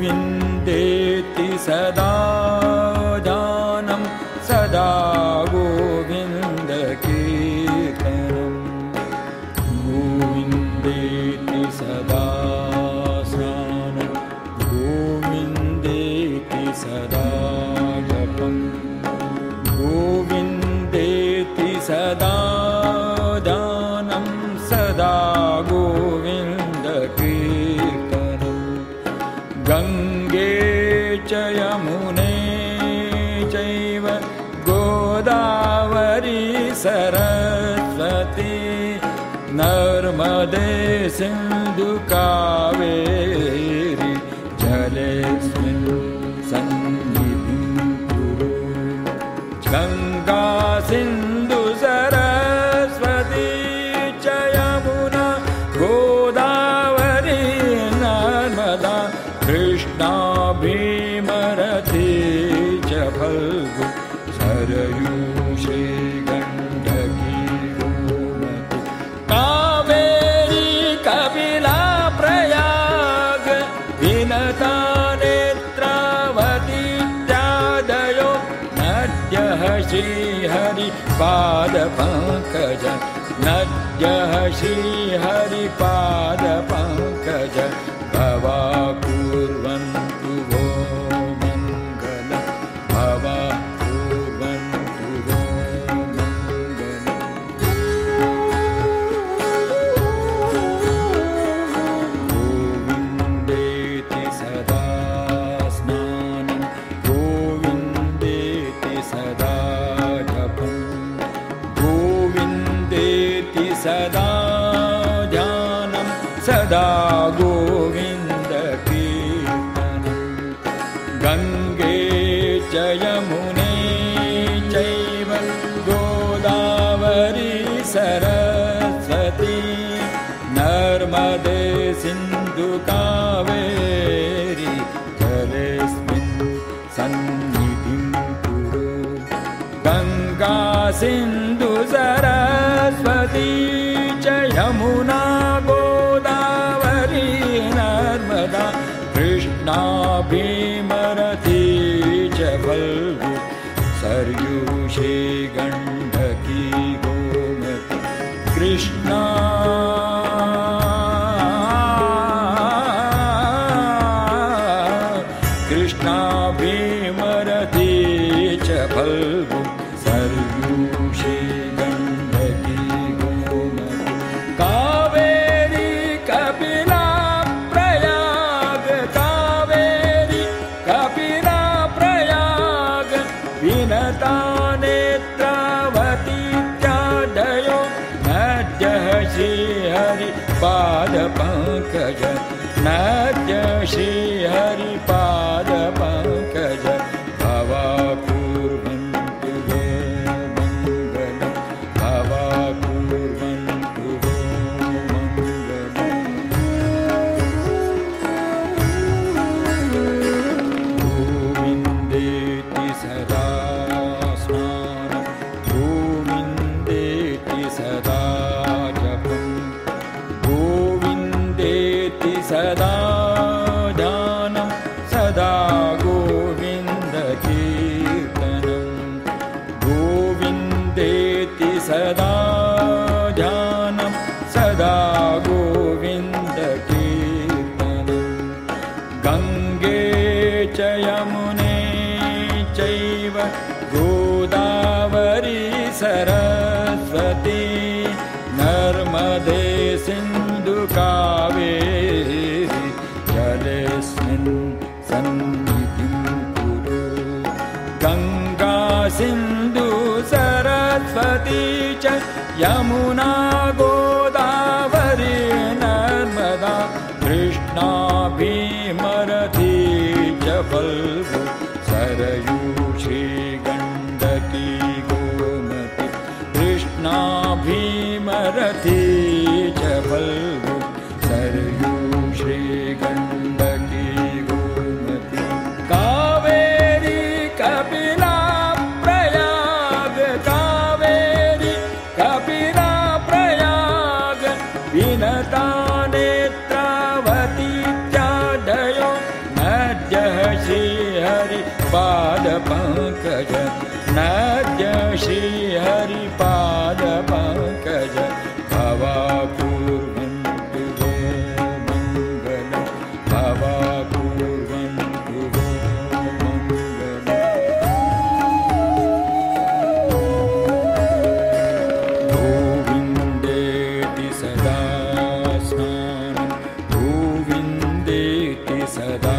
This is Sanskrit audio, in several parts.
गोविन्देति सदा जानं सदा गोविन्दकीर्तनं गोविन्देति सदा स्नानं गोविन्देति सदा जपं गोविन्देति सदा जानं सदा गोविन्दकीर्तनं गङ्गे च यमुने चैव गोदावरी सरस्वती नर्मदे सिन्धु कावेरी जलेऽस्मिन् सन्निधिं कुरु गङ्गा सिन्धु सरस्वती च यमुना गोदावरी नर्मदा कृष्णा भीमरथी च फल्गु सरयूषी गण्डकी गोमती कावेरी कपिला प्रयाग विनता नेत्रावती इत्यादयो नद्यः श्रीहरिपादपङ्कज नद्यः श्रीहरिपादपङ्कज भवा कुर्वन्तु वो मङ्गलं भवा कुर्वन्तु वो मङ्गलम् गोविन्देति सदा स्नानं गोविन्देति सदा जपं गोविन्देति सदा ध्यानं सदा गोविन्दकीर्तनं गङ्गे च यमुने चैव गोदावरी सरस्वती नर्मदे सिन्धु कावेरी जलेऽस्मिन् सन्निधिं कुरु गङ्गा सिन्धु सरस्वती च यमुना गोदावरी नर्मदा कृष्णा भीमरथी च फल्गु सरयूषी गण्डकी गोमती कृष्णा कृष्णा भीमरथी च फल्गु सरयूषी गण्डकी गोमती कावेरी कपिला प्रयाग कावेरी कपिला प्रयाग विनता नेत्रावती इत्यादयो नद्यः श्रीहरिपादपङ्कज नद्यः श्रीहरिपादपङ्कज भवा कुर्वन्तु वो मङ्गलं भवा कुर्वन्तु वो मङ्गलम् गोविन्देति सदा स्नानं गोविन्देति सदा जपं गोविन्देति सदा ध्यानं सदा गोविन्दकीर्तनं गोविन्देति सदा ध्यानं सदा गोविन्दकीर्तनं गङ्गे च यमुने चैव गोदावरी सरस्वती नर्मदे सिन्धु कावेरी जलेऽस्मिन् सन्निधिं कुरु गङ्गा सिन्धु सरस्वती च यमुना गोदावरी नर्मदा कृष्णा भीमरथी च फल्गु सरयूषी गण्डकी गोमती कृष्णा भीमरथी च फल्गु सरयूषी गण्डकी गोमती कावेरी कपिला प्रयाग कावेरी कपिला प्रयाग विनता नेत्रावती इत्यादयो नद्यः श्रीहरिपादपङ्कज नद्यः श्रीहरिपादपङ्कज भवाकुर्वन्तु वो मङ्गलं भवाकुर्वन्तु वो मङ्गलम् गोविन्देति सदा स्नानं गोविन्देति सदा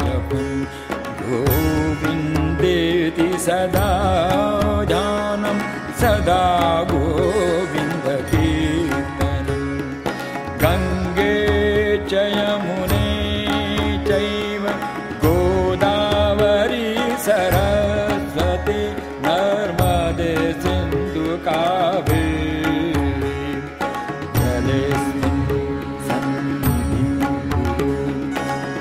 जपं गोविन्देति सदा ध्यानं सदा गोविन्दकीर्तनं गङ्गे च यमुने चैव गोदावरी सरस्वती नर्मदे सिन्धु कावेरी जलेऽस्मिन् सन्निधिं कुरु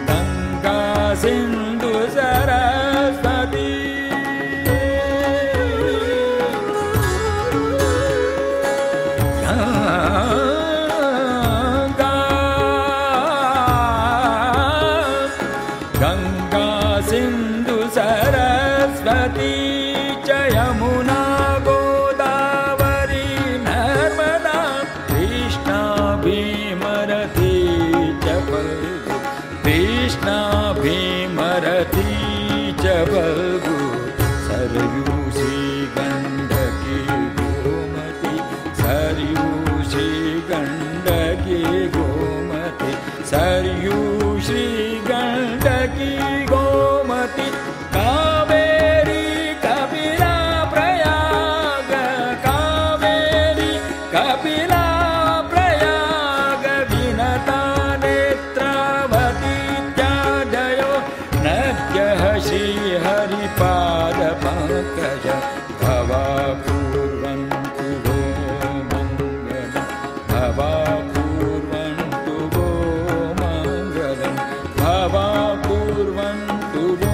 गङ्गा सिन्धु सरस्वती गङ्गा सिन्धु सरस्वती च यमुना गोदावरी नर्मदा कृष्णा भीमरथी च फल्गु कृष्णा भीमरथी च फल्गु सरयूषी गण्डकी गोमती सरयूषी गण्डकी गोमती सरयूषी गण्डकी गोमती कावेरी कपिला प्रयाग कावेरी कपिला प्रयाग विनता नेत्रावती त्याजयो नद्यः श्रीहरिपादपङ्कज भवाकुर्वन्तु वो मङ्गलं भवाकुर्वन्तु वो मङ्गलं भवाकुर्वन्तु वो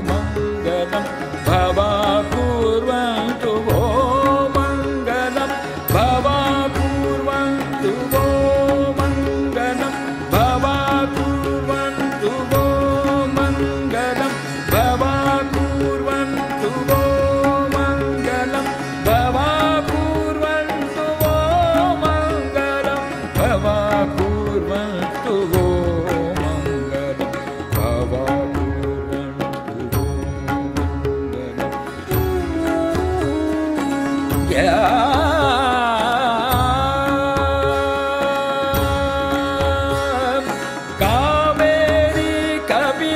मङ्गलं भवाकुर्वन्तु वो मङ्गलं भवाकुर्वन्तु वो मङ्गलं भवाकुर्वन्तु वो मङ्गलं भवाकुर्वन्तु वो मङ्गलं भवाकुर्वन्तु वो मङ्गलं भवाकुर्वन्तु वो मङ्गलं भवाकुर्वन्तु वो मङ्गलम् कावेरी कवि